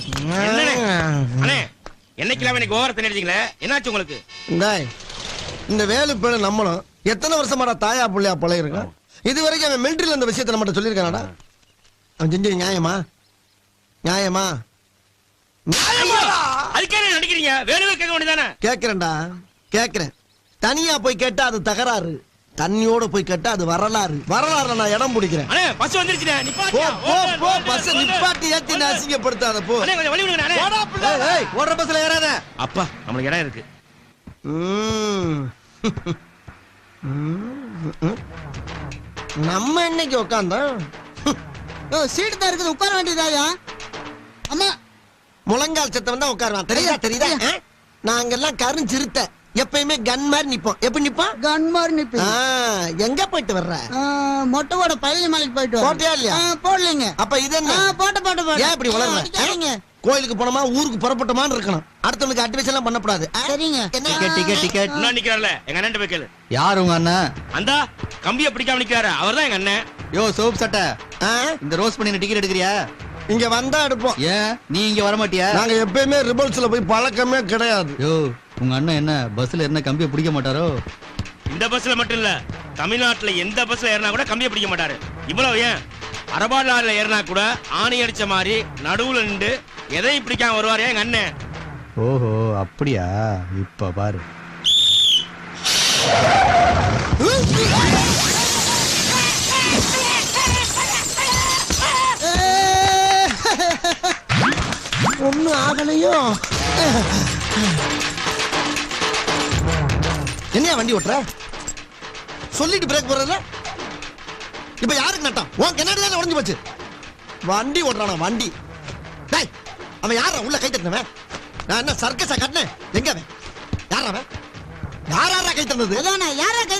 அண்ணே என்னைக்கெல்லாம் எனக்கு ஓவரத்தை நினைச்சீங்களே, என்னாச்சு உங்களுக்கு? இந்த வேலு பேரு நம்மளும் எத்தனை வருஷமாடா தாயா புள்ளையா பழகிருக்கான். இது வரைக்கும் அவன் மிலிட்டரியில இந்த விஷயத்தை நம்மகிட்ட சொல்லியிருக்கானடா. அவன் செஞ்சது நியாயமா? நியாயமா? அதுக்கே நடிக்கிறீங்க? வேணுவே கேட்க வேண்டியதானே? கேட்கிறேன்டா, கேட்கிறேன். தனியா போய் கேட்டா அது தகராறு, தண்ணியோட போய் கேட்டா அது வரலாறு. வரலாறுல நான் இடம் பிடிக்கிறேன். அண்ணே பஸ் வந்துருச்சுடா, நிப்பாட்டியா? போ போ பஸ் நிப்பாட்டி ஏத்தி நான் அசிங்கப்படுத்தாத போ. அண்ணே கொஞ்சம் வழி விடுங்க அண்ணே. ஏய் ஓடுற பஸ்ல ஏறாத. அப்பா நமக்கு இடம் இருக்கு. நம்ம இன்னைக்கு உட்கார்ந்தோம். சீட்டு தான் இருக்குது, உட்கார வேண்டியதாயா? அம்மா முழங்கால் சத்தம் தான் உட்காருவான். தெரியுதா தெரியுதா? நாங்கெல்லாம் கருஞ்சிருத்த எப்பயுமே கன் மாதிரி நிப்போம். எப்படி நிப்போம்? கன் மாதிரி நிப்பி. எங்க போயிட்டு வர்ற? மொட்டைவோட பழனி மலைக்கு போயிட்டு போட்டியா இல்லையா? போடலீங்க. அப்ப இது என்ன? போட்ட ஏன் இப்படி வளர்ற? கோயிலுக்கு போனோமா ஊருக்கு புறப்பட்டோமான்னு இருக்கணும். அடுத்தவனுக்கு அட்வைஸ் எல்லாம் பண்ணக்கூடாது. சரிங்க. டிக்கெட் இன்னும் நிக்கிறார்ல எங்க அண்ணன் போய் கேளு. யார் உங்க அண்ணன்? அந்த கம்பியை பிடிக்காம நிக்கிறாரு, அவர்தான் எங்க அண்ணன். யோ சோப் சட்டை, இந்த ரோஸ் பண்ணி டிக்கெட் எடுக்கிறியா? இங்க வந்தா எடுப்போம். ஏன் நீ இங்க வர மாட்டியா? நாங்க எப்பயுமே ரிபல்ஸ்ல போய் பழக்கமே கிடையாது. யோ உங்க அண்ணன் என்ன பஸ்ல என்ன கம்பியை பிடிக்க மாட்டாரோ? இந்த பஸ்ல மட்டும் இல்ல, தமிழ்நாட்டுல எந்த பஸ்ல ஏறினா கூட கம்பியை பிடிக்க மாட்டாரு. இவ்வளவு ஏன் அரபாடுல ஏறினா கூட ஆணி அடிச்ச மாதிரி நடுவுல நின்று எதையும் பிடிக்காம வருவாரு எங்க அண்ணன். ஓஹோ அப்படியா? இப்ப பாரு. ஒண்ணு ஆகலையோ? என்னையா வண்டி ஓட்டுற? சொல்லிட்டு பிரேக் போடுறல. இப்ப யாருக்கு நட்டம்? உன் கண்ணாடி தானே உடைஞ்சு போச்சு. வண்டி ஓட்டுறானா வண்டி? டேய் அவன் யாரா உள்ள கை தட்டினவன்? நான் என்ன சர்க்கஸா கட்டினேன்? எங்க அவன்? யாரா அவன்? யாரா கை தந்தது? அதானே யாரா கை